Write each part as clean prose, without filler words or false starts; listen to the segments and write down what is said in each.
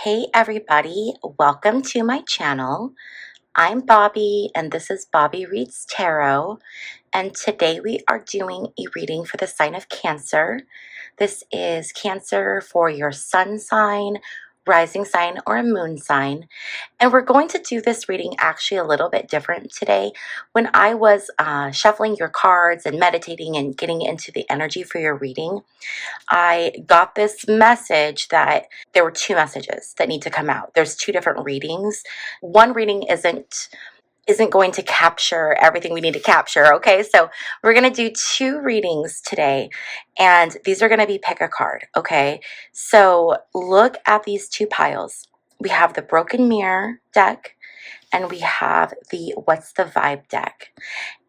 Hey everybody, welcome to my channel. I'm Bobbie and this is Bobbie Reads Tarot, and today we are doing a reading for the sign of Cancer. This is Cancer for your sun sign, rising sign, or a moon sign. And we're going to do this reading actually a little bit different today. When I was shuffling your cards and meditating and getting into the energy for your reading, I got this message that there were two messages that need to come out. There's two different readings. One reading isn't going to capture everything we need to capture, okay? So we're going to do two readings today, and these are going to be pick a card, okay? So look at these two piles. We have the Broken Mirror deck, and we have the What's the Vibe deck.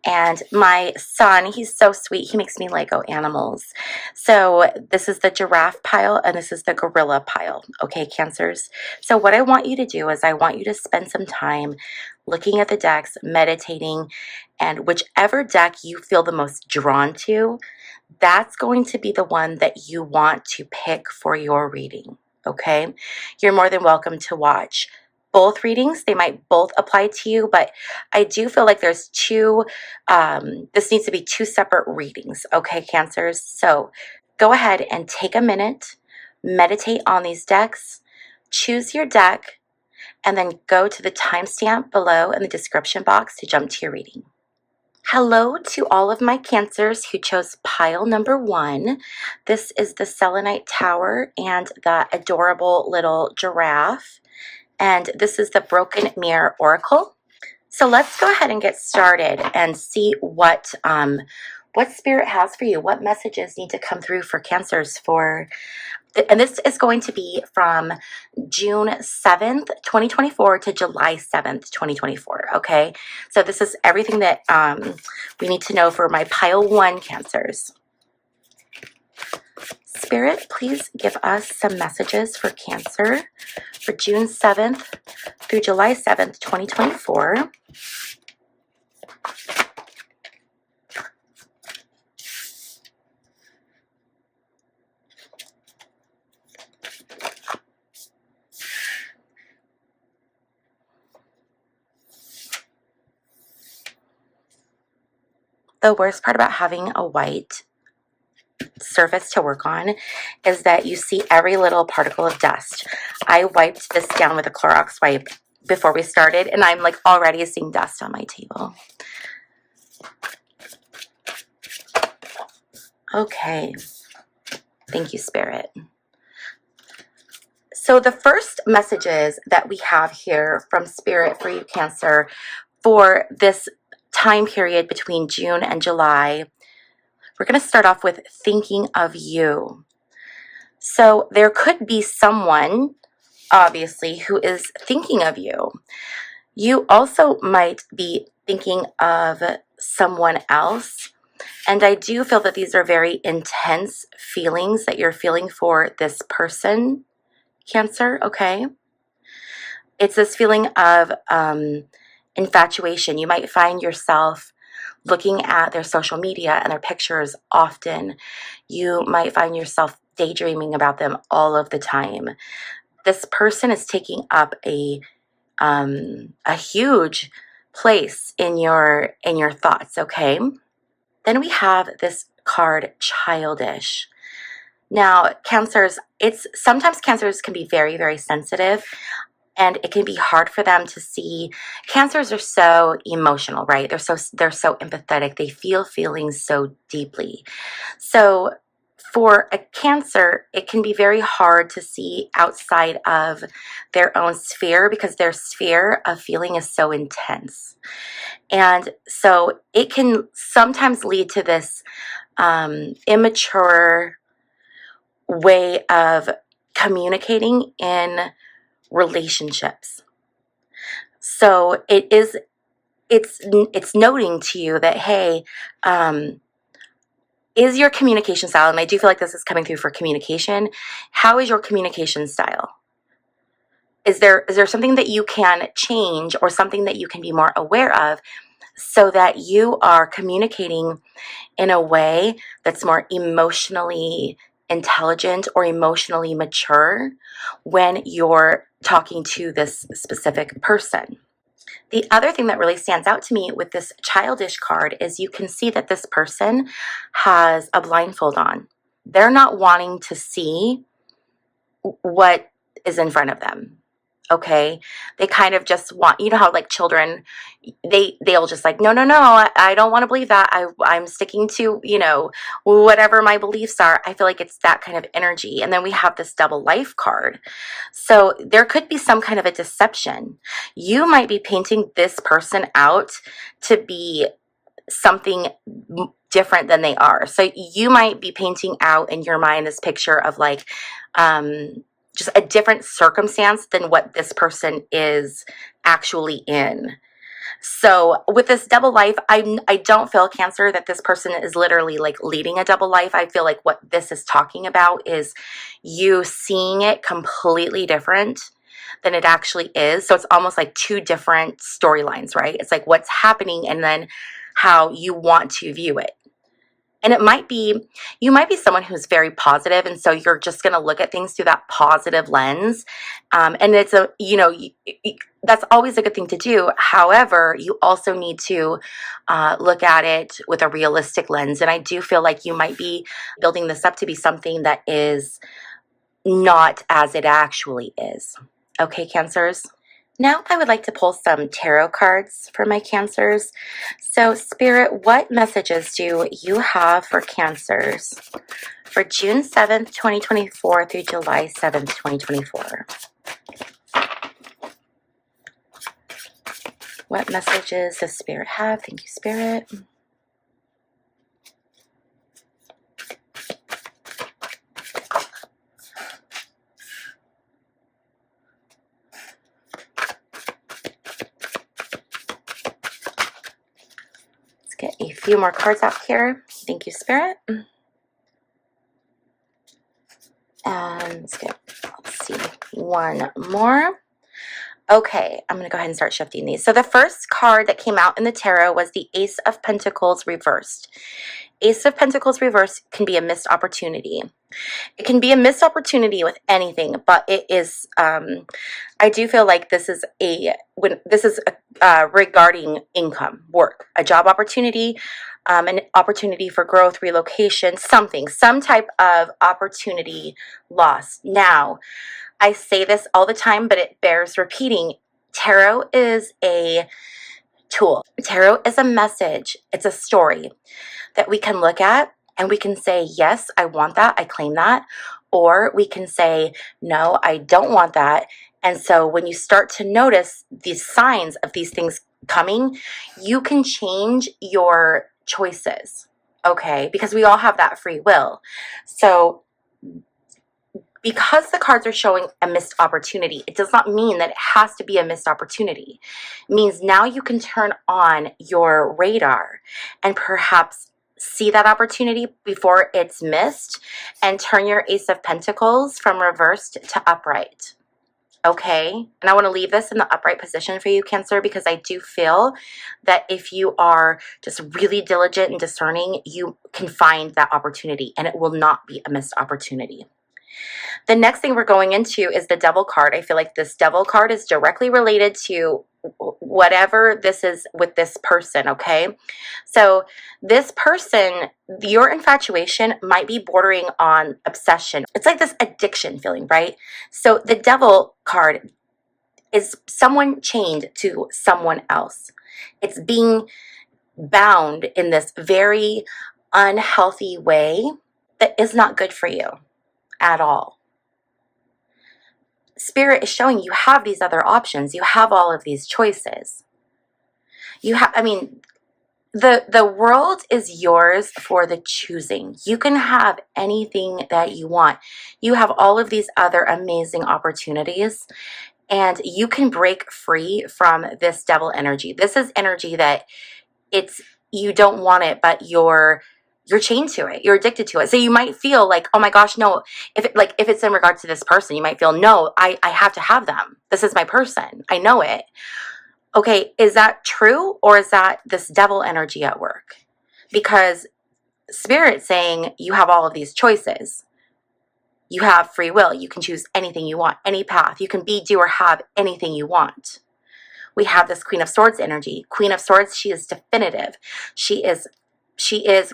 And my son, he's so sweet. He makes me Lego animals. So this is the giraffe pile and this is the gorilla pile. Okay, Cancers. So what I want you to do is I want you to spend some time looking at the decks, meditating, and whichever deck you feel the most drawn to, that's going to be the one that you want to pick for your reading. Okay? You're more than welcome to watch both readings. They might both apply to you, but I do feel like there's two, this needs to be two separate readings, okay, Cancers? So go ahead and take a minute, meditate on these decks, choose your deck, and then go to the timestamp below in the description box to jump to your reading. Hello to all of my Cancers who chose pile number 1. This is the Selenite Tower and the adorable little giraffe. And this is the Broken Mirror Oracle. So let's go ahead and get started and see what Spirit has for you. What messages need to come through for Cancers and this is going to be from June 7th, 2024 to July 7th, 2024, okay? So this is everything that we need to know for my pile 1 Cancers. Spirit, please give us some messages for Cancer for June 7th through July 7th, 2024. The worst part about having a white surface to work on is that you see every little particle of dust. I wiped this down with a Clorox wipe before we started, and I'm like already seeing dust on my table. Okay. Thank you, Spirit. So the first messages that we have here from Spirit for you, Cancer, for this time period between June and July, we're going to start off with thinking of you. So there could be someone, obviously, who is thinking of you. You also might be thinking of someone else. And I do feel that these are very intense feelings that you're feeling for this person, Cancer, okay? It's this feeling of infatuation. You might find yourself looking at their social media and their pictures often. You might find yourself daydreaming about them all of the time. This person is taking up a huge place in your thoughts, okay? Then we have this card, Childish. Now, Cancers, sometimes Cancers can be very, very sensitive, and it can be hard for them to see. Cancers are so emotional, right? They're so empathetic. They feel feelings so deeply. So for a Cancer, it can be very hard to see outside of their own sphere because their sphere of feeling is so intense. And so it can sometimes lead to this immature way of communicating in relationships. So it's noting to you that, hey, is your communication style, and I do feel like this is coming through for communication, how is your communication style? Is there something that you can change or something that you can be more aware of so that you are communicating in a way that's more emotionally intelligent or emotionally mature when you're talking to this specific person. The other thing that really stands out to me with this childish card is you can see that this person has a blindfold on. They're not wanting to see what is in front of them. Okay, they kind of just want, you know how like children, they'll just like, no, I don't want to believe that. I'm sticking to, you know, whatever my beliefs are. I feel like it's that kind of energy. And then we have this double life card. So there could be some kind of a deception. You might be painting this person out to be something different than they are. So you might be painting out in your mind this picture of like, just a different circumstance than what this person is actually in. So with this double life, I don't feel, Cancer, that this person is literally like leading a double life. I feel like what this is talking about is you seeing it completely different than it actually is. So it's almost like two different storylines, right? It's like what's happening and then how you want to view it. And it might be, you might be someone who's very positive, and so you're just going to look at things through that positive lens. And it's a, you know, that's always a good thing to do. However, you also need to look at it with a realistic lens. And I do feel like you might be building this up to be something that is not as it actually is. Okay, Cancers? Now I would like to pull some tarot cards for my Cancers. So Spirit, what messages do you have for Cancers for June 7th, 2024 through July 7th, 2024? What messages does Spirit have? Thank you, Spirit. Get a few more cards out here. Thank you, Spirit. And let's see, one more. Okay, I'm going to go ahead and start shifting these. So the first card that came out in the tarot was the Ace of Pentacles reversed. Ace of Pentacles reversed can be a missed opportunity. It can be a missed opportunity with anything, but it is, I do feel like this is regarding income, work, a job opportunity, an opportunity for growth, relocation, some type of opportunity loss. Now, I say this all the time, but it bears repeating. Tarot is a tool. Tarot is a message. It's a story that we can look at and we can say, yes, I want that. I claim that. Or we can say, no, I don't want that. And so when you start to notice these signs of these things coming, you can change your choices. Okay? Because we all have that free will. So because the cards are showing a missed opportunity, it does not mean that it has to be a missed opportunity. It means now you can turn on your radar and perhaps see that opportunity before it's missed and turn your Ace of Pentacles from reversed to upright. Okay? And I want to leave this in the upright position for you, Cancer, because I do feel that if you are just really diligent and discerning, you can find that opportunity and it will not be a missed opportunity. The next thing we're going into is the Devil card. I feel like this Devil card is directly related to whatever this is with this person, okay? So this person, your infatuation might be bordering on obsession. It's like this addiction feeling, right? So the Devil card is someone chained to someone else. It's being bound in this very unhealthy way that is not good for you at all. Spirit is showing you have these other options. You have all of these choices. You have, I mean, the world is yours for the choosing. You can have anything that you want. You have all of these other amazing opportunities, and you can break free from this devil energy. This is energy that you don't want it, but you're chained to it. You're addicted to it. So you might feel like, oh my gosh, no. If it's in regards to this person, you might feel, no, I have to have them. This is my person. I know it. Okay, is that true, or is that this devil energy at work? Because Spirit's saying you have all of these choices. You have free will. You can choose anything you want, any path. You can be, do, or have anything you want. We have this Queen of Swords energy. Queen of Swords, she is definitive. She is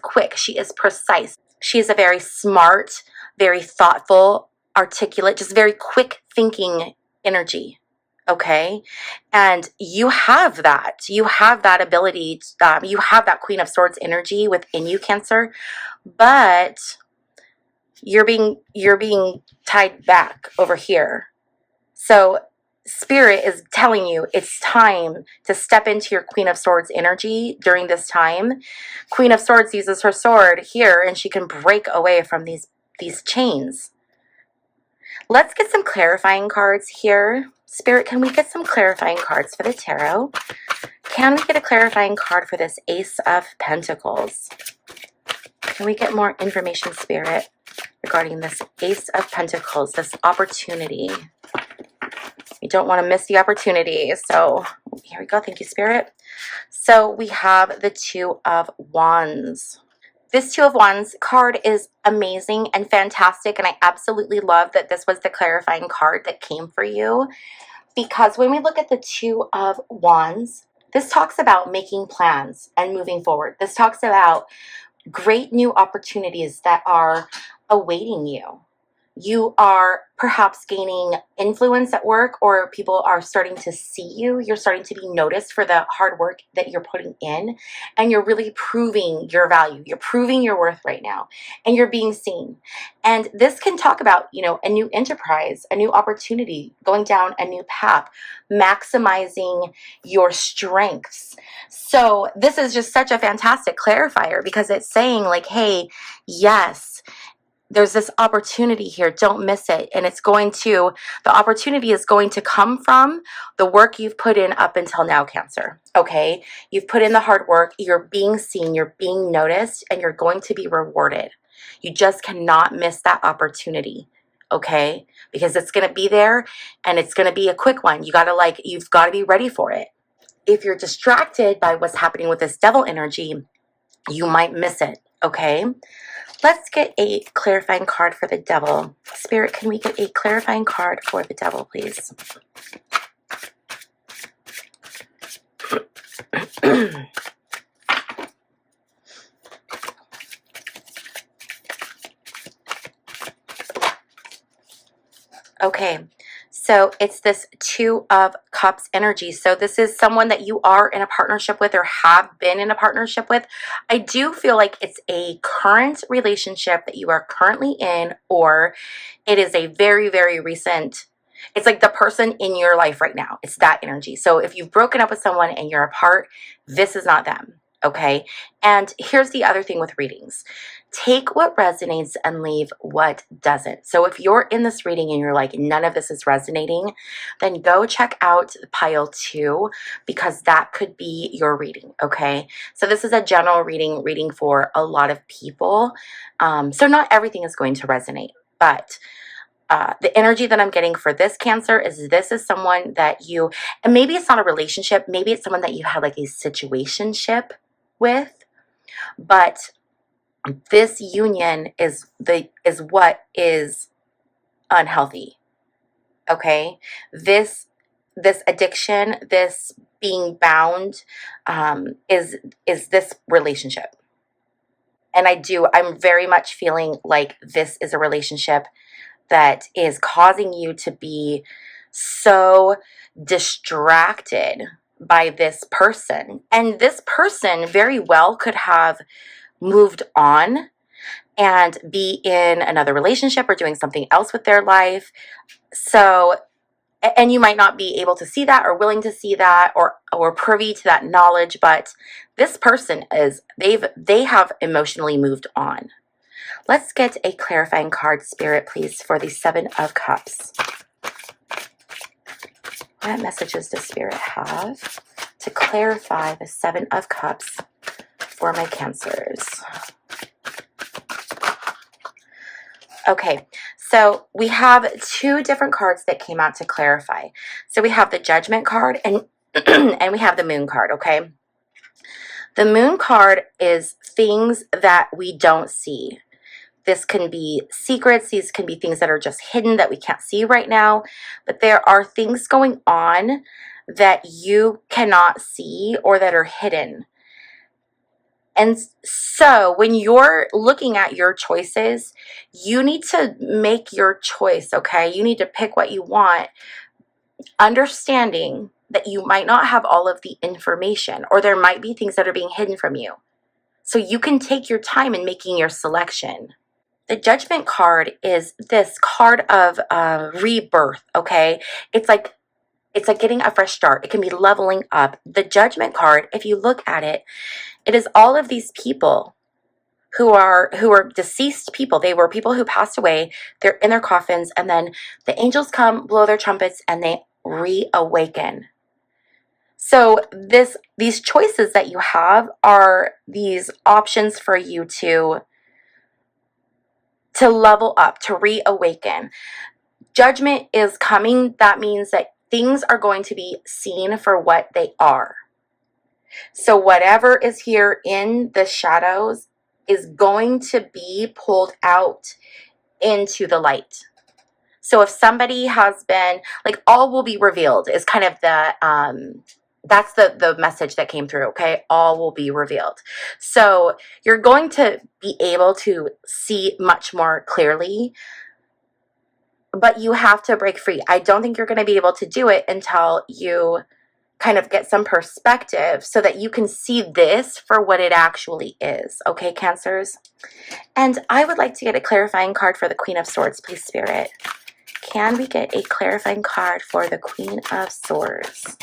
quick. She is precise. She is a very smart, very thoughtful, articulate, just very quick thinking energy. Okay. And you have that. You have that ability. You have that Queen of Swords energy within you, Cancer, but you're being tied back over here. So Spirit is telling you it's time to step into your Queen of Swords energy during this time. Queen of Swords uses her sword here, and she can break away from these chains. Let's get some clarifying cards here. Spirit, can we get some clarifying cards for the tarot? Can we get a clarifying card for this Ace of Pentacles? Can we get more information, Spirit, regarding this Ace of Pentacles, this opportunity? You don't want to miss the opportunity. So here we go. Thank you, Spirit. So we have the Two of Wands. This Two of Wands card is amazing and fantastic, and I absolutely love that this was the clarifying card that came for you, because when we look at the Two of Wands, this talks about making plans and moving forward. This talks about great new opportunities that are awaiting you. You are perhaps gaining influence at work, or people are starting to see you. You're starting to be noticed for the hard work that you're putting in, and you're really proving your value. You're proving your worth right now, and you're being seen. And this can talk about, you know, a new enterprise, a new opportunity, going down a new path, maximizing your strengths. So this is just such a fantastic clarifier, because it's saying like, hey, yes, there's this opportunity here. Don't miss it. And the opportunity is going to come from the work you've put in up until now, Cancer. Okay. You've put in the hard work. You're being seen. You're being noticed, and you're going to be rewarded. You just cannot miss that opportunity. Okay. Because it's going to be there, and it's going to be a quick one. You've got to be ready for it. If you're distracted by what's happening with this Devil energy, you might miss it. Okay. Let's get a clarifying card for the Devil. Spirit, can we get a clarifying card for the Devil, please? Okay, so it's this Two of Cups energy. So this is someone that you are in a partnership with, or have been in a partnership with. I do feel like it's a current relationship that you are currently in, or it is a very, very recent. It's like the person in your life right now. It's that energy. So if you've broken up with someone and you're apart, this is not them. Okay. And here's the other thing with readings. Take what resonates and leave what doesn't. So if you're in this reading and you're like, none of this is resonating, then go check out pile 2, because that could be your reading. Okay. So this is a general reading for a lot of people. So not everything is going to resonate, but the energy that I'm getting for this Cancer is this is someone that you, and maybe it's not a relationship, maybe it's someone that you had like a situationship with, but this union is what is unhealthy. Okay, this addiction, this being bound, is this relationship. And I'm very much feeling like this is a relationship that is causing you to be so distracted by this person. And this person very well could have moved on and be in another relationship or doing something else with their life. So, and you might not be able to see that or willing to see that or privy to that knowledge, but this person they have emotionally moved on. Let's get a clarifying card, Spirit, please, for the Seven of Cups. What messages does Spirit have to clarify the Seven of Cups for my Cancers? Okay, so we have 2 different cards that came out to clarify. So we have the Judgment card and and we have the Moon card, okay? The Moon card is things that we don't see. this can be secrets. These can be things that are just hidden that we can't see right now. But there are things going on that you cannot see or that are hidden. And so when you're looking at your choices, you need to make your choice, okay? You need to pick what you want, understanding that you might not have all of the information, or there might be things that are being hidden from you. So you can take your time in making your selection. The Judgment card is this card of rebirth, okay? It's like getting a fresh start. It can be leveling up. The Judgment card, if you look at it, it is all of these people who are deceased people. They were people who passed away. They're in their coffins, and then the angels come, blow their trumpets, and they reawaken. So these choices that you have are these options for you to level up, to reawaken. Judgment is coming. That means that things are going to be seen for what they are. So whatever is here in the shadows is going to be pulled out into the light. So if somebody has been, like, all will be revealed is kind of that's the message that came through, okay? All will be revealed. So you're going to be able to see much more clearly, but you have to break free. I don't think you're going to be able to do it until you kind of get some perspective so that you can see this for what it actually is. Okay, Cancers? And I would like to get a clarifying card for the Queen of Swords, please, Spirit. Can we get a clarifying card for the Queen of Swords?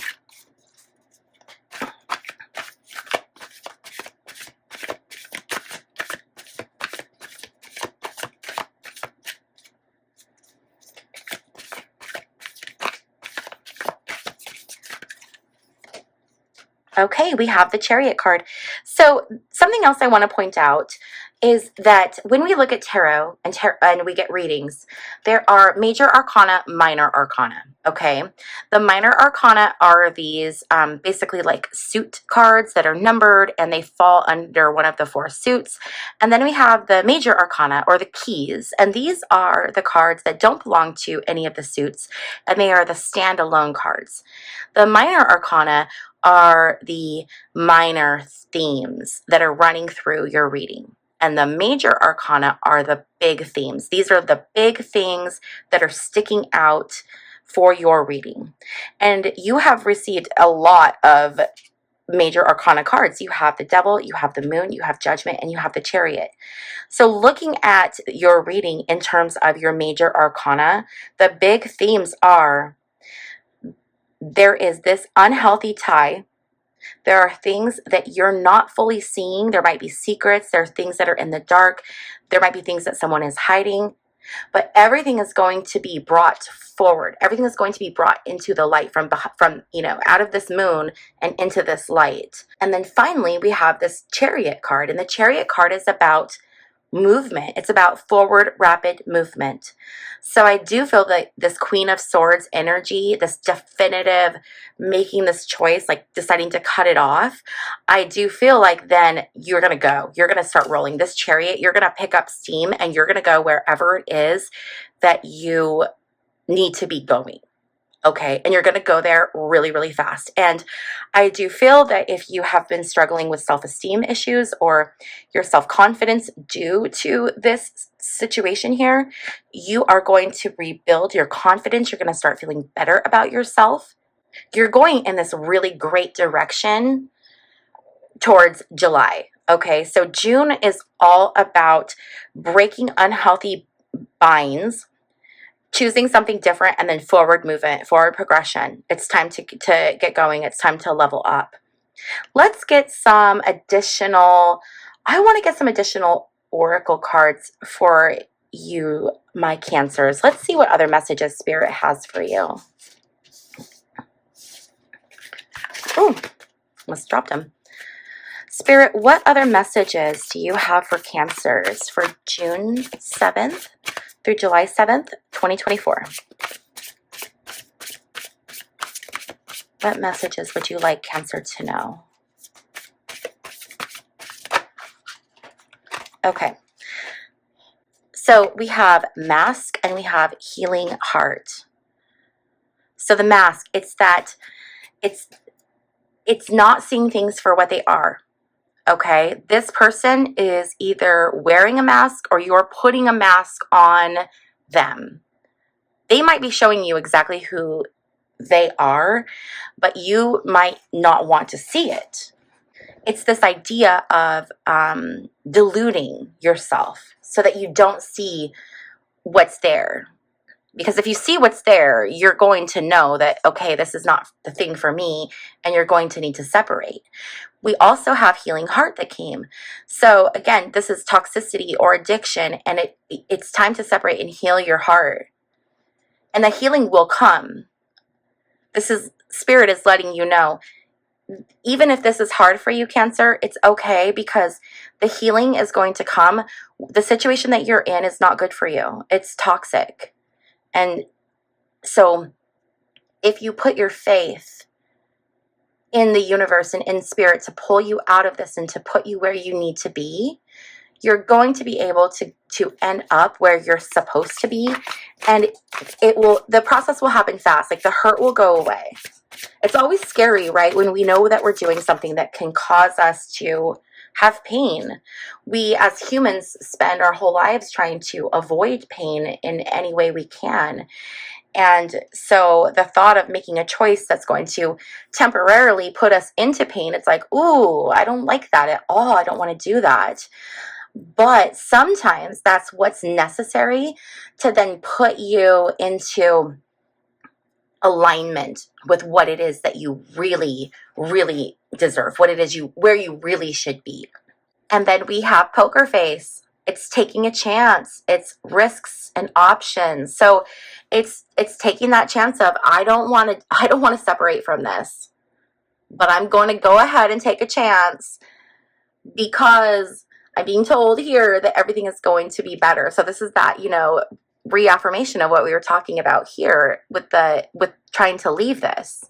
Okay, we have the Chariot card. So something else I want to point out is that when we look at tarot and we get readings, there are major arcana, minor arcana, okay? The minor arcana are these basically like suit cards that are numbered and they fall under one of the 4 suits. And then we have the major arcana, or the keys, and these are the cards that don't belong to any of the suits, and they are the standalone cards. The minor arcana are the minor themes that are running through your reading. And the major arcana are the big themes. These are the big things that are sticking out for your reading. And you have received a lot of major arcana cards. You have the Devil, you have the Moon, you have Judgment, and you have the Chariot. So looking at your reading in terms of your major arcana, the big themes are: there is this unhealthy tie. There are things that you're not fully seeing. There might be secrets. There are things that are in the dark. There might be things that someone is hiding. But everything is going to be brought forward. Everything is going to be brought into the light from out of this moon and into this light. And then finally, we have this Chariot card. And the Chariot card is about movement. It's about forward, rapid movement. So I do feel that this Queen of Swords energy, this definitive making this choice, like deciding to cut it off, I do feel like then you're going to go. You're going to start rolling this Chariot. You're going to pick up steam and you're going to go wherever it is that you need to be going. Okay, and you're going to go there really, really fast. And I do feel that if you have been struggling with self-esteem issues or your self-confidence due to this situation here, you are going to rebuild your confidence. You're going to start feeling better about yourself. You're going in this really great direction towards July. Okay, so June is all about breaking unhealthy binds, choosing something different, and then forward movement, forward progression. It's time to get going. It's time to level up. Let's get some additional, I want to get some additional oracle cards for you, my Cancers. Let's see what other messages Spirit has for you. Ooh, almost dropped them. Spirit, what other messages do you have for Cancers for June 7th through July 7th, 2024? What messages would you like Cancer to know? Okay. So we have mask and we have healing heart. So the mask, it's not seeing things for what they are. Okay, this person is either wearing a mask or you're putting a mask on them. They might be showing you exactly who they are, but you might not want to see it. It's this idea of deluding yourself so that you don't see what's there. Because if you see what's there, you're going to know that, okay, this is not the thing for me, and you're going to need to separate. We also have healing heart that came. So again, this is toxicity or addiction, and it's time to separate and heal your heart. And the healing will come. Spirit is letting you know, even if this is hard for you, Cancer, it's okay, because the healing is going to come. The situation that you're in is not good for you. It's toxic. And so if you put your faith in the universe and in spirit to pull you out of this and to put you where you need to be, you're going to be able to end up where you're supposed to be. And the process will happen fast. Like, the hurt will go away. It's always scary, right? When we know that we're doing something that can cause us to have pain. We as humans spend our whole lives trying to avoid pain in any way we can. And so the thought of making a choice that's going to temporarily put us into pain, it's like, ooh, I don't like that at all. I don't want to do that. But sometimes that's what's necessary to then put you into alignment with what it is that you really, really deserve, what it is where you really should be. And then we have poker face. It's taking a chance. It's risks and options. So it's taking that chance of, I don't want to separate from this, but I'm going to go ahead and take a chance because I'm being told here that everything is going to be better. So this is that, reaffirmation of what we were talking about here with trying to leave this.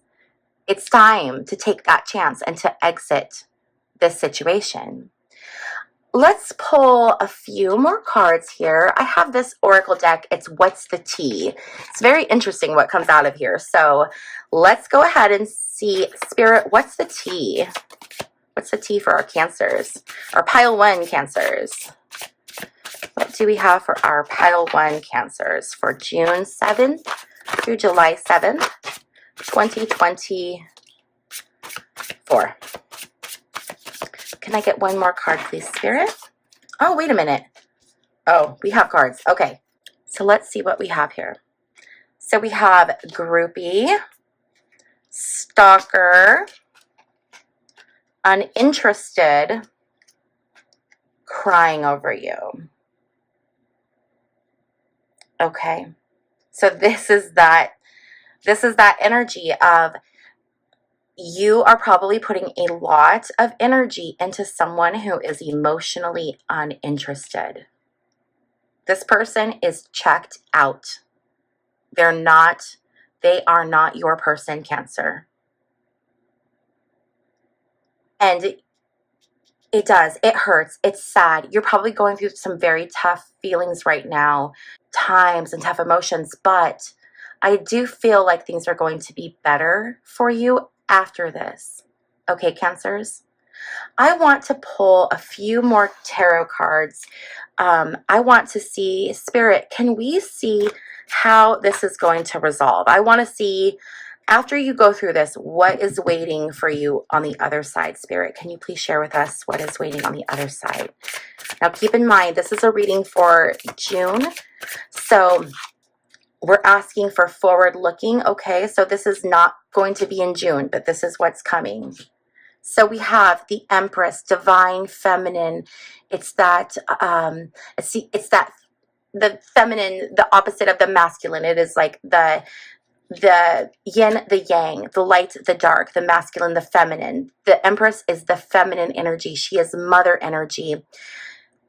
It's time to take that chance and to exit this situation. Let's pull a few more cards here. I have this oracle deck. It's What's the Tea? It's very interesting what comes out of here. So let's go ahead and see, Spirit, what's the tea? What's the tea for our Cancers? Our pile 1 Cancers. What do we have for our pile 1 Cancers for June 7th through July 7th, 2024? Can I get one more card, please, Spirit? Oh, wait a minute. Oh, we have cards. Okay. So let's see what we have here. So we have groupie, stalker, uninterested, crying over you. Okay. So this is that energy of, you are probably putting a lot of energy into someone who is emotionally uninterested. This person is checked out. They are not your person, Cancer. And it hurts. It's sad. You're probably going through some very tough feelings right now, times and tough emotions, but I do feel like things are going to be better for you after this. Okay, Cancers? I want to pull a few more tarot cards. I want to see, Spirit, can we see how this is going to resolve? I want to see, after you go through this, what is waiting for you on the other side, Spirit? Can you please share with us what is waiting on the other side? Now, keep in mind, this is a reading for June. So we're asking for forward looking. Okay, so this is not going to be in June, but this is what's coming. So we have the Empress, divine feminine. It's that the feminine, the opposite of the masculine. It is like the yin, the yang, the light, the dark, the masculine, the feminine. The Empress is the feminine energy. She is mother energy.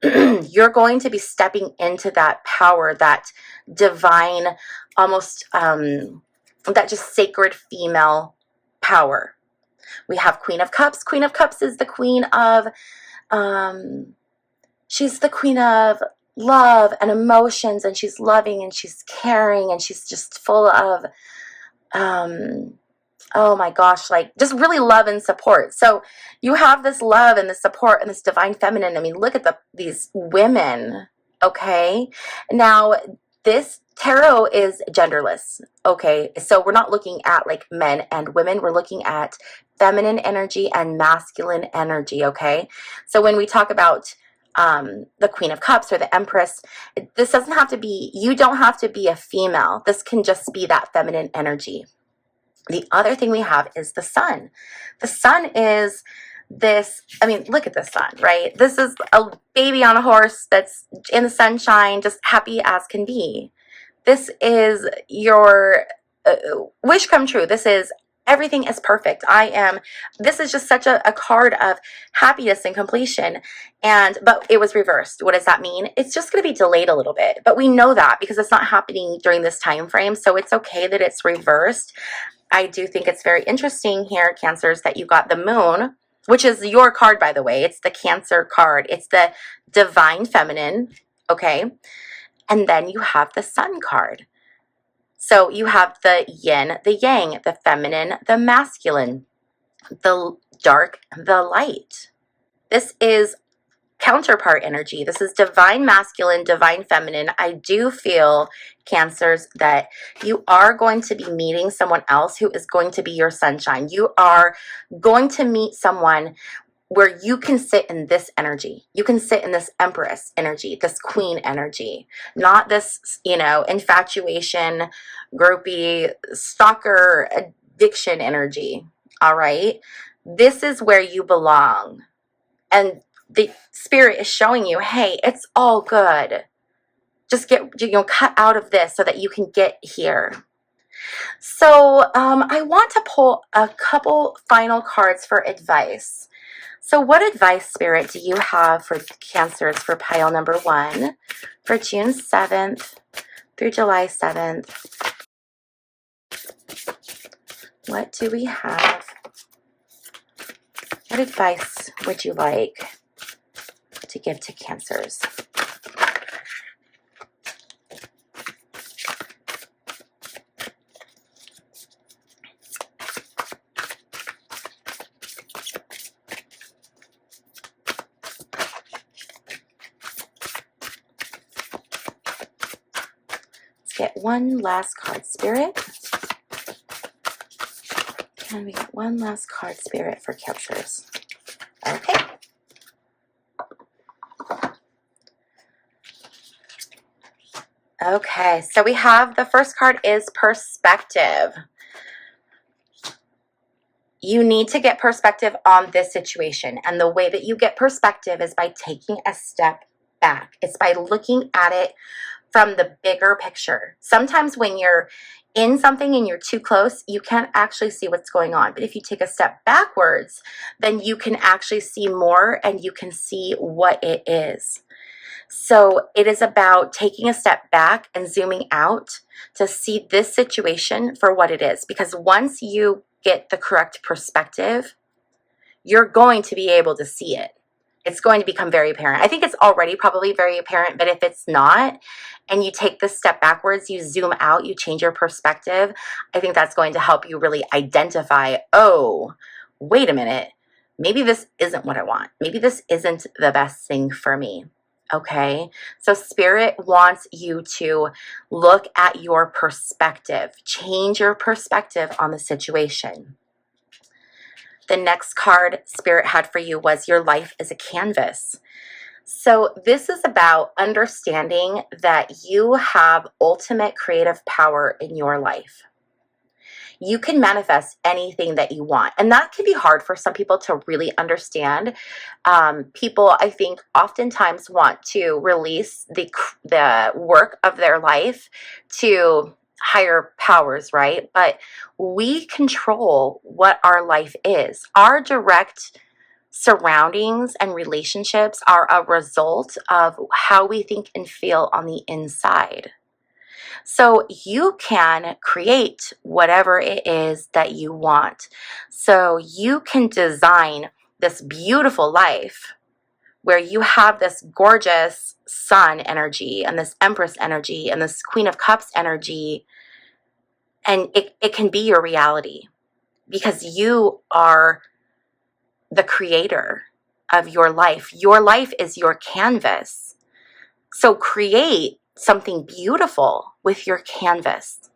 You're going to be stepping into that power, that divine, almost that just sacred female power. We have Queen of Cups. Queen of Cups is the queen of, she's the queen of love and emotions, and she's loving and she's caring and she's just full of, oh my gosh, like just really love and support. So you have this love and this support and this divine feminine. I mean, look at these women, okay? Now, this tarot is genderless, okay? So we're not looking at like men and women. We're looking at feminine energy and masculine energy, okay? So when we talk about the Queen of Cups or the Empress, this doesn't have to be, you don't have to be a female. This can just be that feminine energy. The other thing we have is the sun. The sun is this, I mean, look at the sun, right? This is a baby on a horse that's in the sunshine, just happy as can be. This is your wish come true. This is everything is perfect. This is just such a card of happiness and completion. But it was reversed. What does that mean? It's just going to be delayed a little bit. But we know that because it's not happening during this time frame. So it's okay that it's reversed. I do think it's very interesting here, Cancers, that you got the moon, which is your card, by the way. It's the Cancer card. It's the divine feminine, okay? And then you have the sun card. So you have the yin, the yang, the feminine, the masculine, the dark, the light. This is counterpart energy. This is divine masculine, divine feminine. I do feel, Cancers, that you are going to be meeting someone else who is going to be your sunshine. You are going to meet someone where you can sit in this energy. You can sit in this Empress energy, this Queen energy, not this, infatuation, groupie, stalker, addiction energy. All right. This is where you belong. And the spirit is showing you, hey, it's all good. Just cut out of this so that you can get here. So I want to pull a couple final cards for advice. So what advice, Spirit, do you have for Cancers for pile number 1 for June 7th through July 7th? What do we have? What advice would you like to give to Cancers? Get one last card, Spirit. And we got one last card, Spirit, for Cancers. Okay. Okay, so we have the first card is perspective. You need to get perspective on this situation. And the way that you get perspective is by taking a step back. It's by looking at it from the bigger picture. Sometimes when you're in something and you're too close, you can't actually see what's going on. But if you take a step backwards, then you can actually see more and you can see what it is. So it is about taking a step back and zooming out to see this situation for what it is. Because once you get the correct perspective, you're going to be able to see it. It's going to become very apparent. I think it's already probably very apparent, but if it's not, and you take this step backwards, you zoom out, you change your perspective, I think that's going to help you really identify, oh, wait a minute, maybe this isn't what I want. Maybe this isn't the best thing for me. Okay, so Spirit wants you to look at your perspective, change your perspective on the situation. The next card Spirit had for you was your life is a canvas. So this is about understanding that you have ultimate creative power in your life. You can manifest anything that you want. And that can be hard for some people to really understand. People, I think, oftentimes want to release the work of their life to higher powers, right? But we control what our life is. Our direct surroundings and relationships are a result of how we think and feel on the inside. So you can create whatever it is that you want. So you can design this beautiful life where you have this gorgeous sun energy and this Empress energy and this Queen of Cups energy, and it can be your reality because you are the creator of your life. Your life is your canvas. So create something beautiful with your canvas.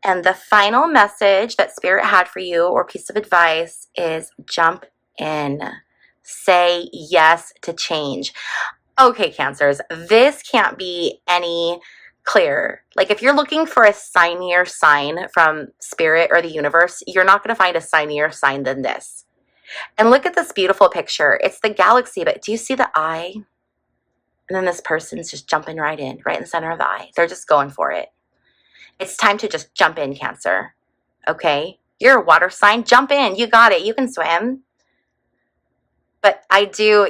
And the final message that Spirit had for you, or piece of advice, is jump in. Say yes to change. Okay, Cancers, this can't be any clearer. Like, if you're looking for a signier sign from Spirit or the universe, you're not going to find a signier sign than this. And look at this beautiful picture. It's the galaxy, but do you see the eye? And then this person's just jumping right in the center of the eye. They're just going for it. It's time to just jump in, Cancer. Okay? You're a water sign. Jump in. You got it. You can swim. But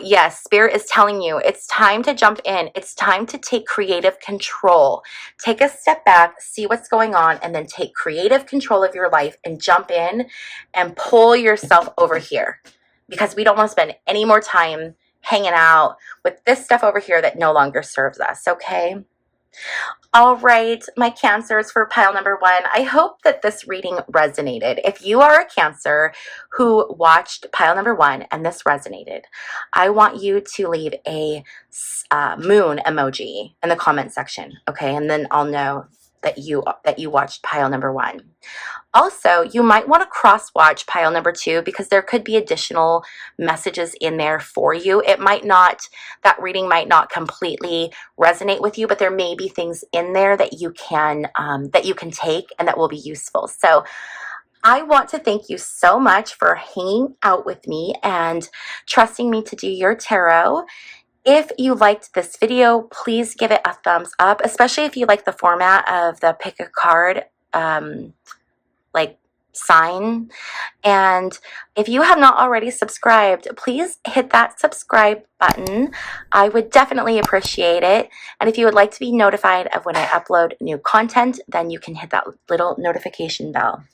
yes, Spirit is telling you it's time to jump in. It's time to take creative control. Take a step back, see what's going on, and then take creative control of your life and jump in and pull yourself over here. Because we don't want to spend any more time hanging out with this stuff over here that no longer serves us, okay? All right, my Cancers, for pile number 1, I hope that this reading resonated. If you are a Cancer who watched pile number 1 and this resonated, I want you to leave a moon emoji in the comment section, okay? And then I'll know that you watched pile number 1. Also, you might want to cross-watch pile number 2 because there could be additional messages in there for you. That reading might not completely resonate with you, but there may be things in there that you can take and that will be useful. So I want to thank you so much for hanging out with me and trusting me to do your tarot. If you liked this video, please give it a thumbs up, especially if you like the format of the pick a card sign. And if you have not already subscribed, please hit that subscribe button. I would definitely appreciate it. And if you would like to be notified of when I upload new content, then you can hit that little notification bell.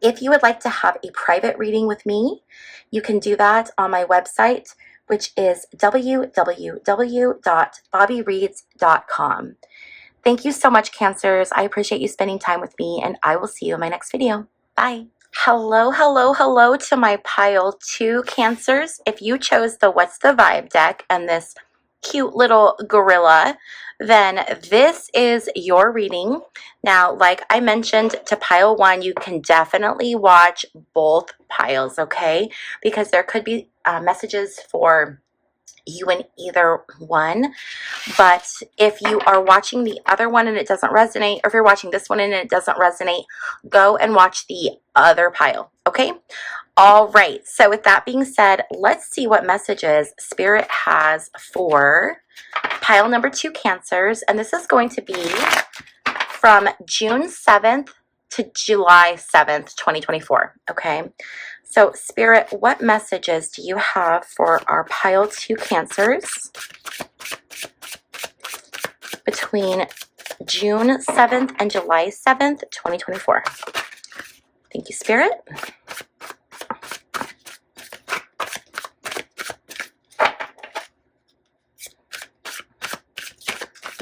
If you would like to have a private reading with me, you can do that on my website, which is www.bobbiereads.com. Thank you so much, Cancers. I appreciate you spending time with me, and I will see you in my next video. Bye. Hello, hello, hello to my pile 2 Cancers. If you chose the What's the Vibe deck and this cute little gorilla, then this is your reading. Now, like I mentioned to pile 1, you can definitely watch both piles, okay? Because there could be messages for you in either one. But if you are watching the other one and it doesn't resonate, or if you're watching this one and it doesn't resonate, go and watch the other pile, okay? All right, so with that being said, let's see what messages Spirit has for pile number 2 Cancers. And this is going to be from June 7th to July 7th, 2024, okay? So, Spirit, what messages do you have for our pile 2 Cancers between June 7th and July 7th, 2024? Thank you, Spirit.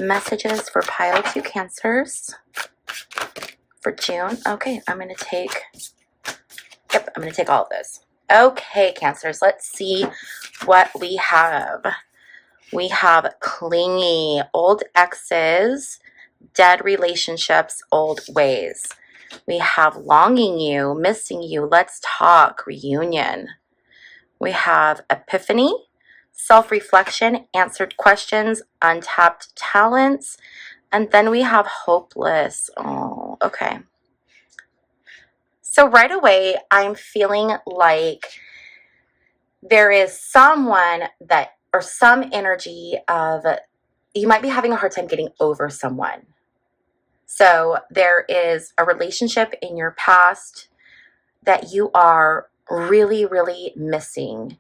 Messages for pile 2 Cancers for June. Okay, I'm going to take all of those. Okay, Cancers, let's see what we have. We have clingy, old exes, dead relationships, old ways. We have longing you, missing you, let's talk, reunion. We have epiphany, self-reflection, answered questions, untapped talents, and then we have hopeless. Oh, okay. So right away, I'm feeling like there is someone or some energy of, you might be having a hard time getting over someone. So there is a relationship in your past that you are really, really missing,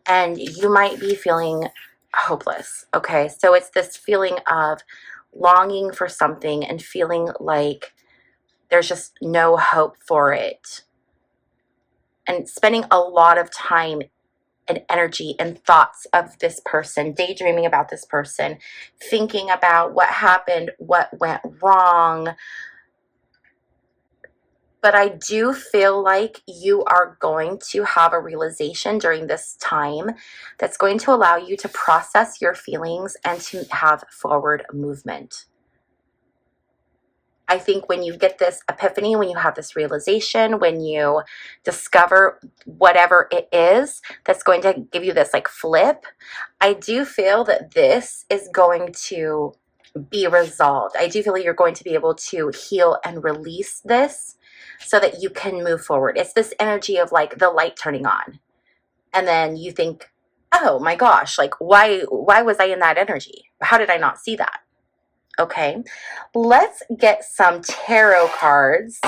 and you might be feeling hopeless, okay? So it's this feeling of longing for something and feeling like there's just no hope for it, and spending a lot of time and energy and thoughts of this person, daydreaming about this person, thinking about what happened, what went wrong. But I do feel like you are going to have a realization during this time that's going to allow you to process your feelings and to have forward movement. I think when you get this epiphany, when you have this realization, when you discover whatever it is that's going to give you this like flip, I do feel that this is going to be resolved. I do feel like you're going to be able to heal and release this so that you can move forward. It's this energy of like the light turning on. And then you think, oh my gosh, like why was I in that energy? How did I not see that? Okay, let's get some tarot cards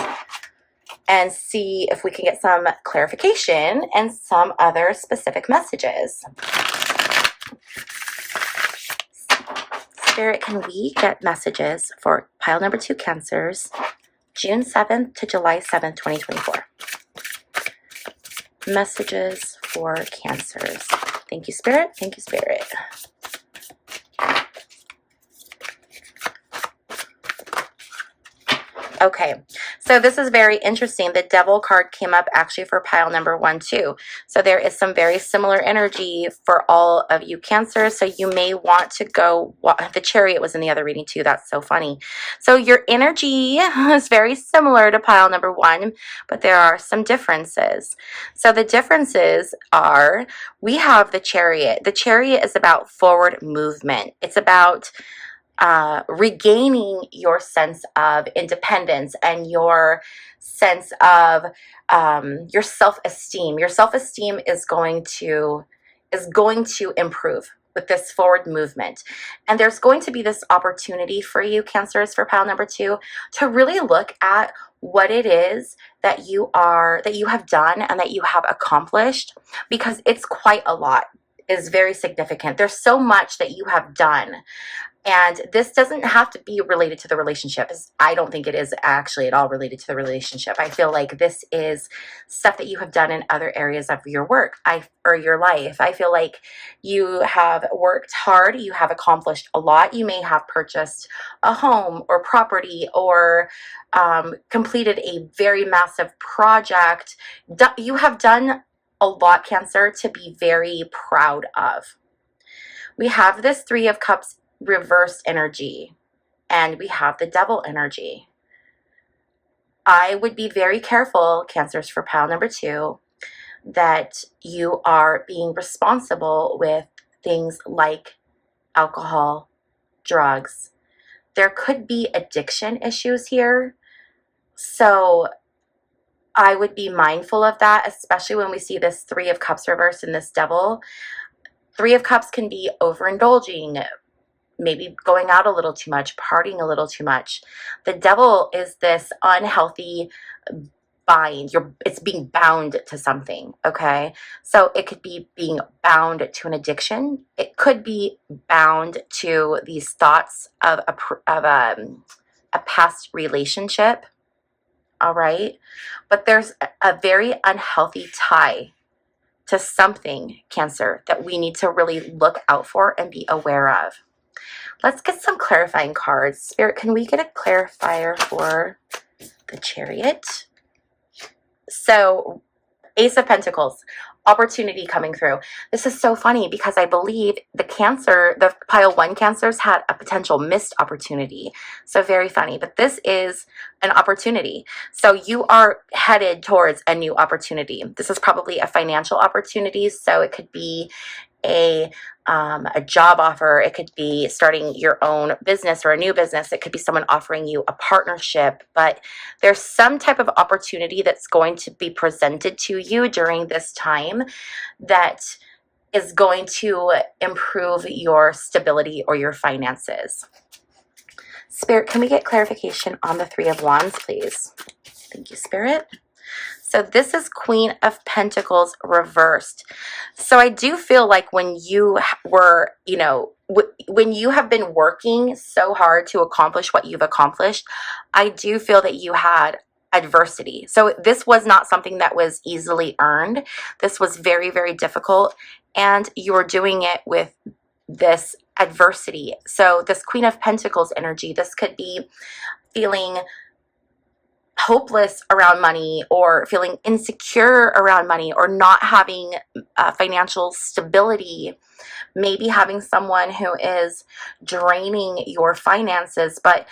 and see if we can get some clarification and some other specific messages. Spirit, can we get messages for pile number 2 Cancers, June 7th to July 7th, 2024? Messages for Cancers. Thank you, Spirit. Thank you, Spirit. Okay, so this is very interesting. The Devil card came up actually for pile number 1 too. So there is some very similar energy for all of you Cancer. So you may want to go, the Chariot was in the other reading too. That's so funny. So your energy is very similar to pile number 1, but there are some differences. So the differences are, we have the Chariot. The Chariot is about forward movement. It's about regaining your sense of independence and your sense of your self-esteem. Your self-esteem is going to improve with this forward movement. And there's going to be this opportunity for you, Cancers, for pile number 2, to really look at what it is that you have done and that you have accomplished, because it's quite a lot. It is very significant. There's so much that you have done. And this doesn't have to be related to the relationship. I don't think it is actually at all related to the relationship. I feel like this is stuff that you have done in other areas of your work or your life. I feel like you have worked hard. You have accomplished a lot. You may have purchased a home or property or completed a very massive project. You have done a lot, Cancer, to be very proud of. We have this 3 of Cups reversed energy, and we have the Devil energy. I would be very careful, Cancers, for pile number 2, that you are being responsible with things like alcohol, drugs. There could be addiction issues here, so I would be mindful of that, especially when we see this 3 of Cups reversed and this Devil. 3 of Cups can be overindulging, maybe going out a little too much, partying a little too much. The Devil is this unhealthy bind. It's being bound to something, okay? So it could be being bound to an addiction. It could be bound to these thoughts of a past relationship, all right? But there's a very unhealthy tie to something, Cancer, that we need to really look out for and be aware of. Let's get some clarifying cards. Spirit, can we get a clarifier for the Chariot? So, Ace of Pentacles, opportunity coming through. This is so funny because I believe the pile 1 Cancers had a potential missed opportunity. So very funny, but this is an opportunity. So you are headed towards a new opportunity. This is probably a financial opportunity. So it could be a job offer. It could be starting your own business or a new business. It could be someone offering you a partnership, but there's some type of opportunity that's going to be presented to you during this time that is going to improve your stability or your finances. Spirit, can we get clarification on the 3 of Wands, please? Thank you, Spirit. So this is Queen of Pentacles reversed. So I do feel like when you were, when you have been working so hard to accomplish what you've accomplished, I do feel that you had adversity. So this was not something that was easily earned. This was very, very difficult, and you're doing it with this adversity. So this Queen of Pentacles energy, this could be feeling hopeless around money, or feeling insecure around money, or not having financial stability, maybe having someone who is draining your finances. But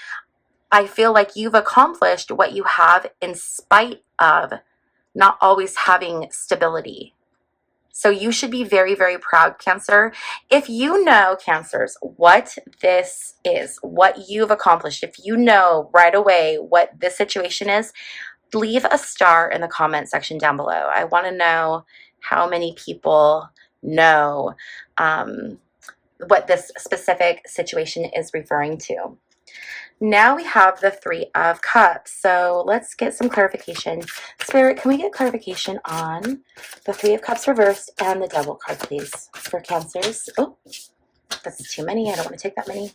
I feel like you've accomplished what you have in spite of not always having stability. So you should be very, very proud, Cancer. If you know, Cancers, what this is, what you've accomplished, if you know right away what this situation is, leave a star in the comment section down below. I want to know how many people know what this specific situation is referring to. Now we have the Three of Cups. So let's get some clarification. Spirit, can we get clarification on the Three of Cups reversed and the Devil card, please, for Cancers? Oh, that's too many. I don't want to take that many.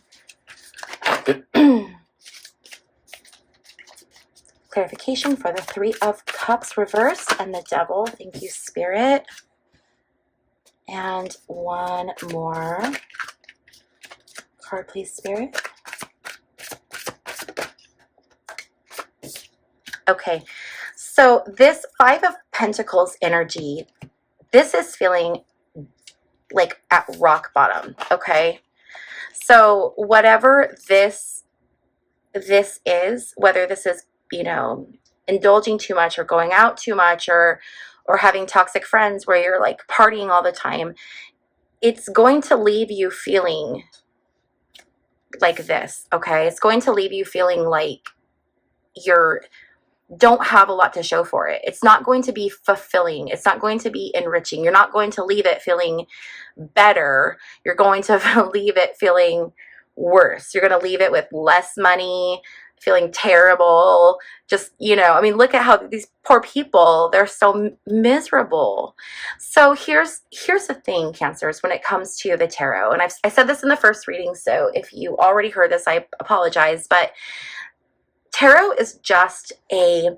Clarification for the Three of Cups reversed and the Devil. Thank you, Spirit. And one more card, please, Spirit. Okay, so this Five of Pentacles energy, this is feeling like at rock bottom, okay? So whatever this is, whether this is, you know, indulging too much or going out too much, or having toxic friends where you're like partying all the time, it's going to leave you feeling like this, okay? It's going to leave you feeling like you're don't have a lot to show for it. It's not going to be fulfilling. It's not going to be enriching. You're not going to leave it feeling better. You're going to leave it feeling worse. You're going to leave it with less money, feeling terrible. Just, you know, I mean, look at how these poor people, they're so miserable. So here's the thing, Cancers, when it comes to the tarot. And I said this in the first reading, so if you already heard this, I apologize, but tarot is just a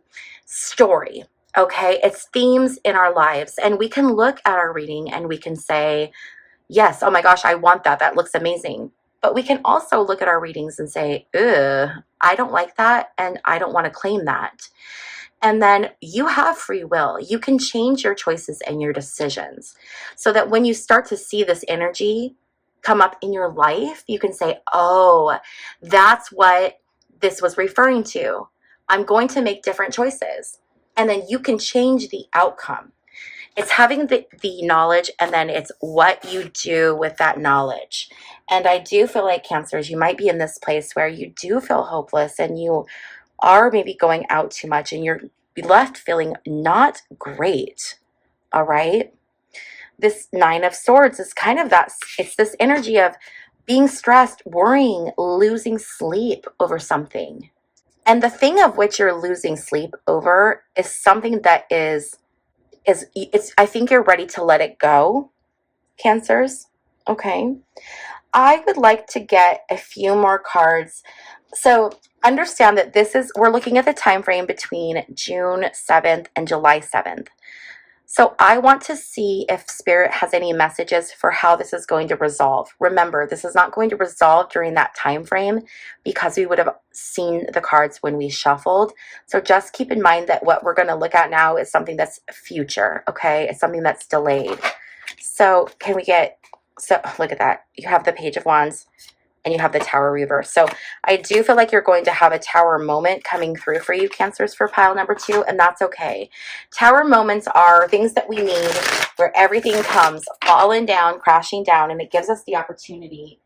story, okay? It's themes in our lives, and we can look at our reading and we can say, yes, oh my gosh, I want that. That looks amazing. But we can also look at our readings and say, ugh, I don't like that, and I don't want to claim that. And then you have free will. You can change your choices and your decisions so that when you start to see this energy come up in your life, you can say, oh, that's what this was referring to. I'm going to make different choices. And then you can change the outcome. It's having the knowledge, and then it's what you do with that knowledge. And I do feel like, Cancers, you might be in this place where you do feel hopeless, and you are maybe going out too much, and you're left feeling not great. All right. This Nine of Swords is kind of that. It's this energy of being stressed, worrying, losing sleep over something. And the thing of which you're losing sleep over is something that it's I think you're ready to let it go, Cancers. Okay. I would like to get a few more cards. So understand that we're looking at the time frame between June 7th and July 7th. So I want to see if Spirit has any messages for how this is going to resolve. Remember, this is not going to resolve during that time frame because we would have seen the cards when we shuffled. So just keep in mind that what we're going to look at now is something that's future, okay? It's something that's delayed. So look at that. You have the Page of Wands and you have the Tower reverse. So I do feel like you're going to have a Tower moment coming through for you, Cancers, for pile number 2, and that's okay. Tower moments are things that we need where everything comes falling down, crashing down, and it gives us the opportunity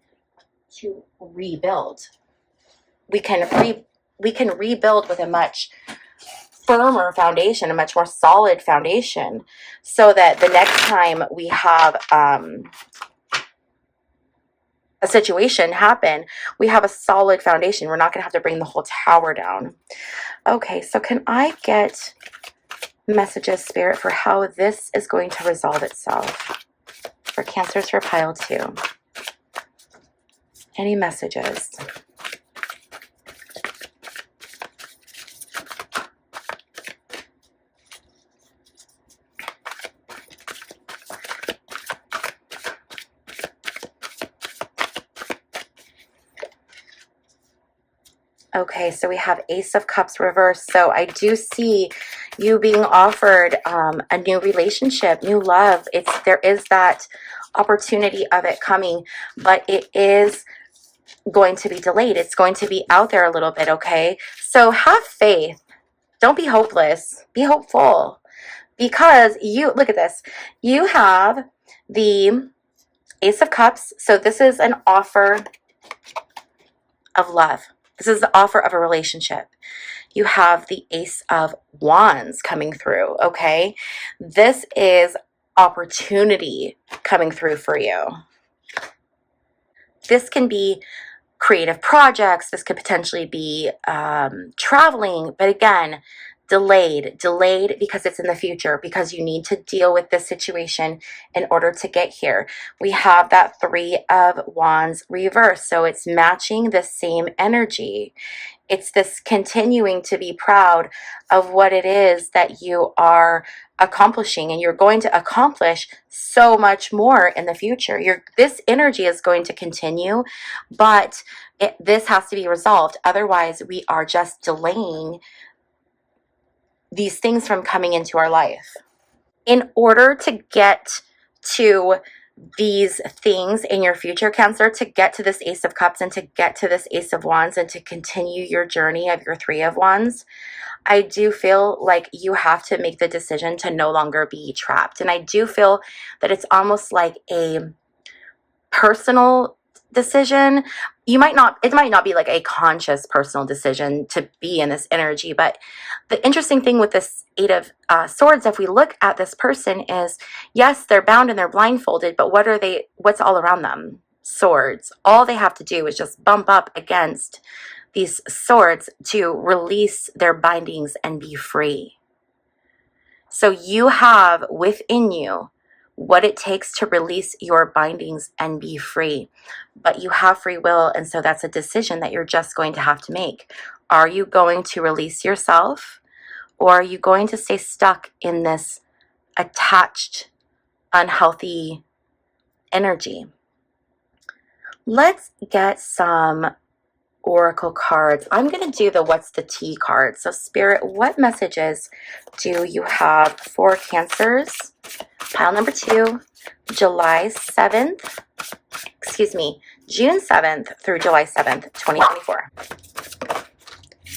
to rebuild. We can rebuild with a much firmer foundation, a much more solid foundation, so that the next time we have a situation happen, we have a solid foundation. We're not going to have to bring the whole tower down. Okay, so can I get messages, Spirit, for how this is going to resolve itself for Cancers for pile 2? Any messages? Okay, so we have Ace of Cups reversed. So I do see you being offered a new relationship, new love. There is that opportunity of it coming, but it is going to be delayed. It's going to be out there a little bit, okay? So have faith. Don't be hopeless. Be hopeful. Because look at this. You have the Ace of Cups. So this is an offer of love. This is the offer of a relationship. You have the Ace of Wands coming through, okay? This is opportunity coming through for you. This can be creative projects. This could potentially be traveling, but again, delayed because it's in the future, because you need to deal with this situation in order to get here. We have that Three of Wands reverse, so it's matching the same energy. It's this continuing to be proud of what it is that you are accomplishing, and you're going to accomplish so much more in the future. This energy is going to continue, but this has to be resolved. Otherwise, we are just delaying these things from coming into our life. In order to get to these things in your future, Cancer, to get to this Ace of Cups and to get to this Ace of Wands and to continue your journey of your Three of Wands, I do feel like you have to make the decision to no longer be trapped. And I do feel that it's almost like a personal decision. It might not be like a conscious personal decision to be in this energy, but the interesting thing with this Eight of Swords, if we look at this person, is yes, they're bound and they're blindfolded, but what's all around them? Swords. All they have to do is just bump up against these swords to release their bindings and be free. So you have within you what it takes to release your bindings and be free. But you have free will, and so that's a decision that you're just going to have to make. Are you going to release yourself, or are you going to stay stuck in this attached, unhealthy energy? Let's get some oracle cards. I'm going to do the What's the Tea card. So Spirit, what messages do you have for Cancers? Pile number 2, June 7th through July 7th, 2024.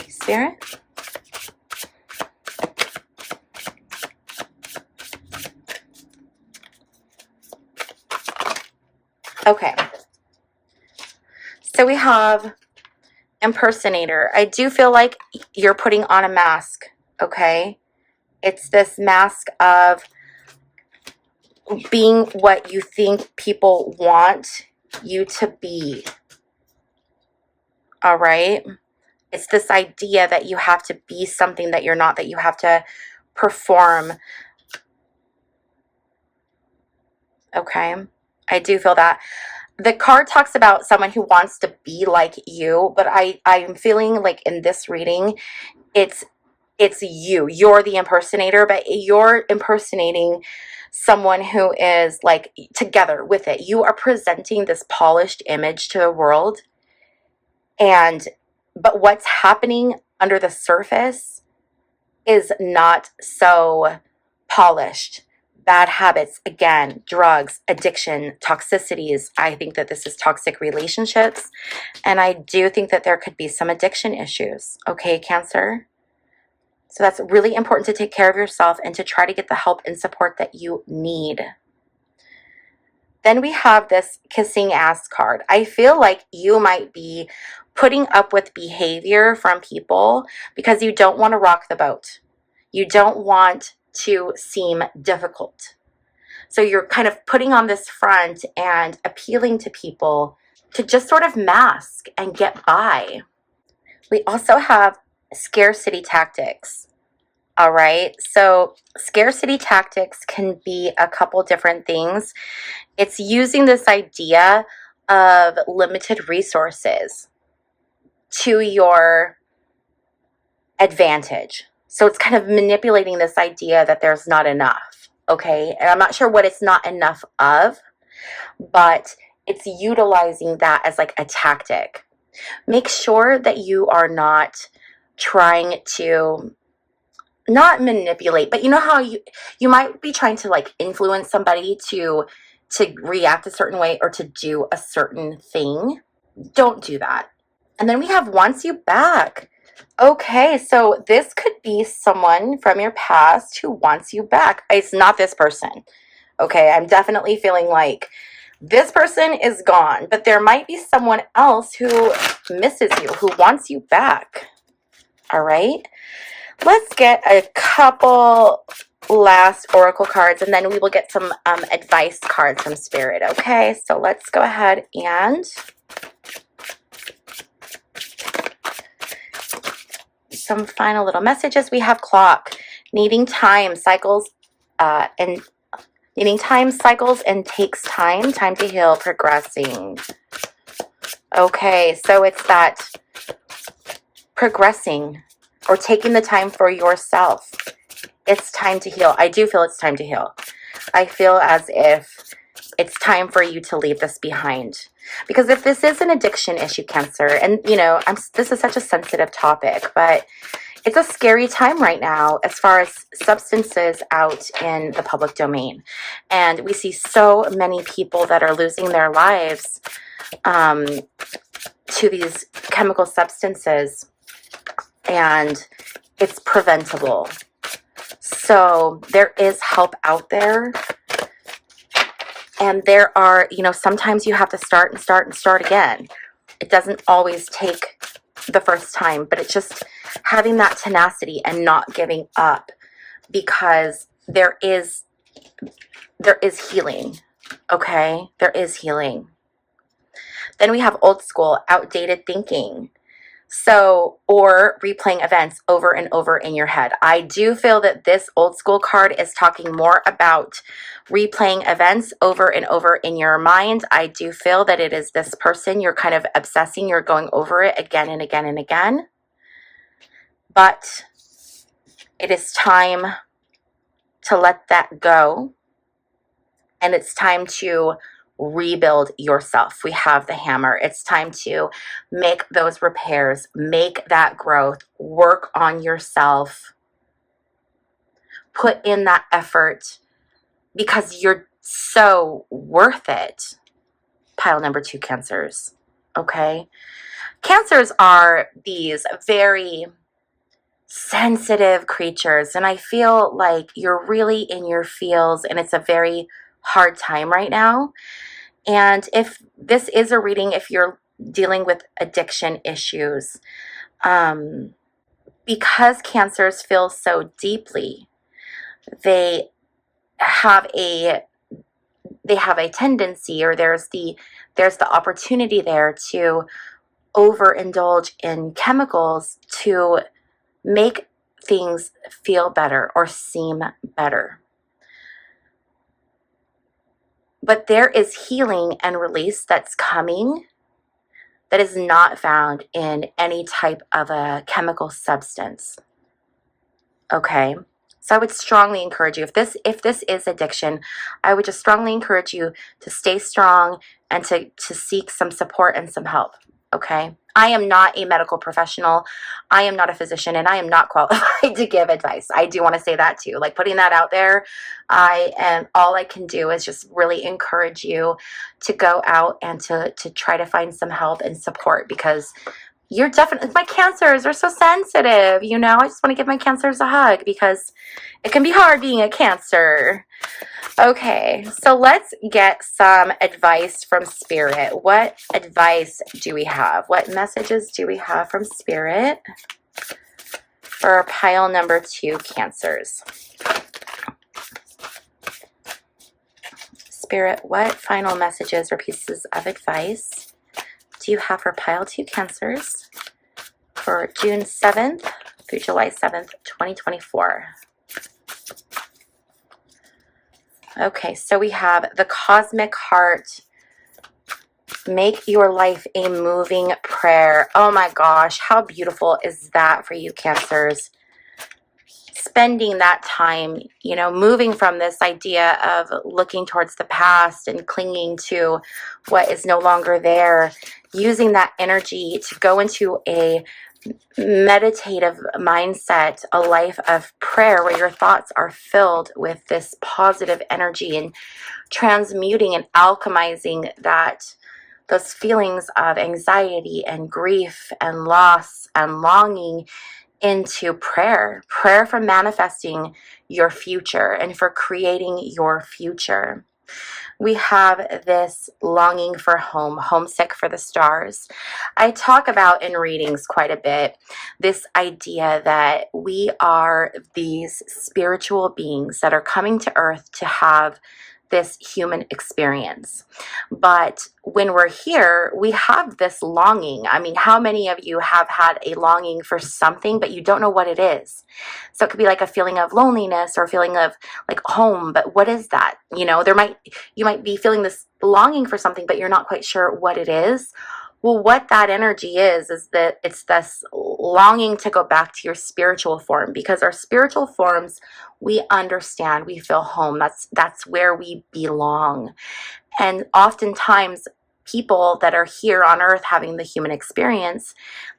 Spirit. Okay. So we have impersonator. I do feel like you're putting on a mask, okay? It's this mask of being what you think people want you to be. All right? It's this idea that you have to be something that you're not, that you have to perform. Okay? I do feel that. The card talks about someone who wants to be like you, but I'm feeling like in this reading, it's you. You're the impersonator, but you're impersonating someone who is like together with it. You are presenting this polished image to the world, but what's happening under the surface is not so polished. Bad habits, again, drugs, addiction, toxicities. I think that this is toxic relationships, and I do think that there could be some addiction issues. Okay, Cancer? So that's really important to take care of yourself and to try to get the help and support that you need. Then we have this kissing ass card. I feel like you might be putting up with behavior from people because you don't want to rock the boat. You don't want to seem difficult. So you're kind of putting on this front and appealing to people to just sort of mask and get by. We also have scarcity tactics. All right, so scarcity tactics can be a couple different things. It's using this idea of limited resources to your advantage. So it's kind of manipulating this idea that there's not enough, okay? And I'm not sure what it's not enough of, but it's utilizing that as like a tactic. Make sure that you are not trying to, not manipulate, but you know how you might be trying to like influence somebody to react a certain way or to do a certain thing. Don't do that. And then we have wants you back. Okay, so this could be someone from your past who wants you back. It's not this person. Okay, I'm definitely feeling like this person is gone, but there might be someone else who misses you, who wants you back. All right, let's get a couple last oracle cards, and then we will get some advice cards from Spirit. Okay, so let's go ahead and some final little messages. We have clock, needing time cycles, and needing time cycles and takes time to heal, progressing. Okay, so it's that progressing or taking the time for yourself. It's time to heal. I do feel it's time to heal. I feel as if it's time for you to leave this behind. Because if this is an addiction issue, Cancer, and you know, this is such a sensitive topic, but it's a scary time right now as far as substances out in the public domain. And we see so many people that are losing their lives to these chemical substances, and it's preventable. So there is help out there. And there are, you know, sometimes you have to start and start and start again. It doesn't always take the first time, but it's just having that tenacity and not giving up, because there is healing. Okay, there is healing. Then we have old school, outdated thinking. So, or replaying events over and over in your head. I do feel that this old school card is talking more about replaying events over and over in your mind. I do feel that it is this person you're kind of obsessing, you're going over it again and again and again. But it is time to let that go. And it's time to rebuild yourself. We have the hammer. It's time to make those repairs, make that growth, work on yourself, put in that effort, because you're so worth it. Pile number 2, Cancers. Okay, Cancers are these very sensitive creatures, and I feel like you're really in your feels, and it's a very hard time right now. And if this is a reading, if you're dealing with addiction issues, because Cancers feel so deeply, they have a tendency, or there's the opportunity there to overindulge in chemicals to make things feel better or seem better. But there is healing and release that's coming that is not found in any type of a chemical substance. Okay? So I would strongly encourage you, if this is addiction, I would just strongly encourage you to stay strong and to seek some support and some help. Okay? I am not a medical professional. I am not a physician, and I am not qualified to give advice. I do want to say that too. Like, putting that out there, all I can do is just really encourage you to go out and to try to find some help and support, because you're definitely, my Cancers are so sensitive, you know. I just want to give my Cancers a hug, because it can be hard being a Cancer. Okay, so let's get some advice from Spirit. What advice do we have? What messages do we have from Spirit for pile number 2, Cancers? Spirit, what final messages or pieces of advice do you have for pile 2, Cancers for June 7th through July 7th, 2024? Okay, so we have the Cosmic Heart. Make your life a moving prayer. Oh my gosh, how beautiful is that for you, Cancers? spending that time, moving from this idea of looking towards the past and clinging to what is no longer there, using that energy to go into a meditative mindset, a life of prayer where your thoughts are filled with this positive energy, and transmuting and alchemizing those feelings of anxiety and grief and loss and longing into prayer for manifesting your future and for creating your future. We have this longing for home, homesick for the stars. I talk about in readings quite a bit this idea that we are these spiritual beings that are coming to earth to have this human experience. But when we're here, we have this longing. I mean, how many of you have had a longing for something, but you don't know what it is? So it could be like a feeling of loneliness or a feeling of like home, but what is that? You might be feeling this longing for something, but you're not quite sure what it is. Well, what that energy is that it's this longing to go back to your spiritual form, because our spiritual forms, we understand, we feel home. That's where we belong. And oftentimes people that are here on earth having the human experience,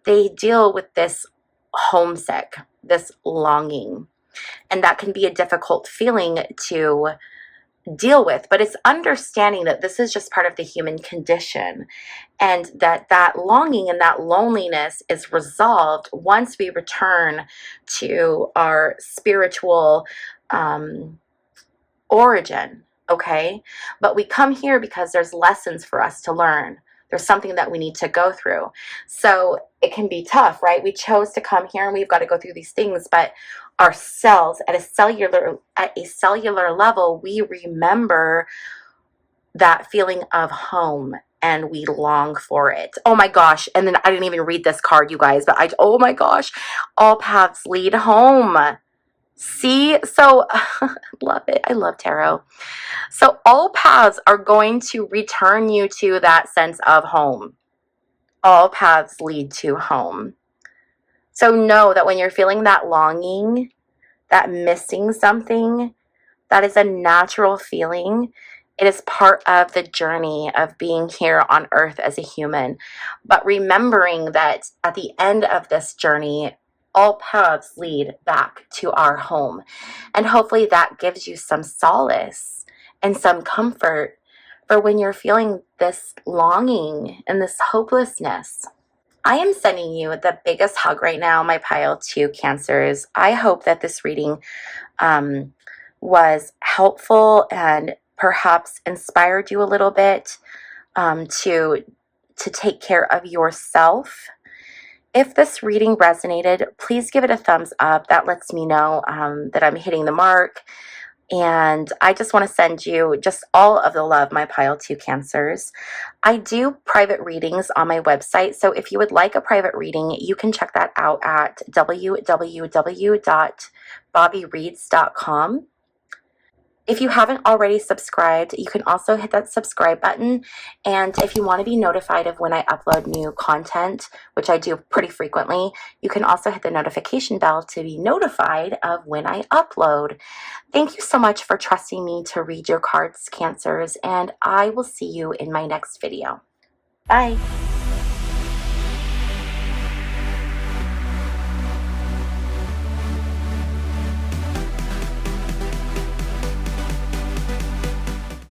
they deal with this homesick, this longing. And that can be a difficult feeling to deal with, but it's understanding that this is just part of the human condition, and that longing and that loneliness is resolved once we return to our spiritual origin. Okay, but we come here because there's lessons for us to learn. There's something that we need to go through. So it can be tough, right? We chose to come here and we've got to go through these things, but our cells at a cellular level, we remember that feeling of home and we long for it. Oh my gosh. And then I didn't even read this card, you guys, but oh my gosh, all paths lead home. See, so love it. I love tarot. So all paths are going to return you to that sense of home. All paths lead to home. So know that when you're feeling that longing, that missing something, that is a natural feeling. It is part of the journey of being here on earth as a human. But remembering that at the end of this journey, all paths lead back to our home. And hopefully that gives you some solace and some comfort for when you're feeling this longing and this hopelessness. I am sending you the biggest hug right now, my pile 2 Cancers. I hope that this reading was helpful and perhaps inspired you a little bit to take care of yourself. If this reading resonated, please give it a thumbs up. That lets me know that I'm hitting the mark. And I just want to send you just all of the love, my pile 2 Cancers. I do private readings on my website. So if you would like a private reading, you can check that out at www.bobbiereads.com. If you haven't already subscribed, you can also hit that subscribe button. And if you want to be notified of when I upload new content, which I do pretty frequently, you can also hit the notification bell to be notified of when I upload. Thank you so much for trusting me to read your cards, Cancers, and I will see you in my next video. Bye.